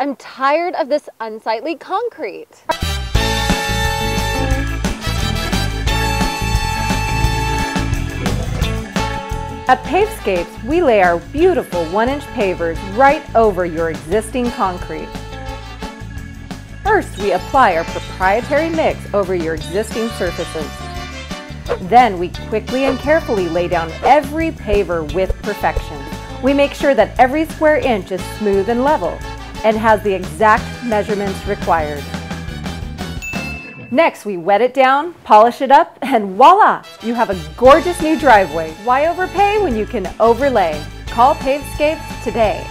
I'm tired of this unsightly concrete. At Pavescapes, we lay our beautiful 1-inch pavers right over your existing concrete. First, we apply our proprietary mix over your existing surfaces. Then we quickly and carefully lay down every paver with perfection. We make sure that every square inch is smooth and level and has the exact measurements required. Next, we wet it down, polish it up, and voila! You have a gorgeous new driveway. Why overpay when you can overlay? Call Pavescapes today.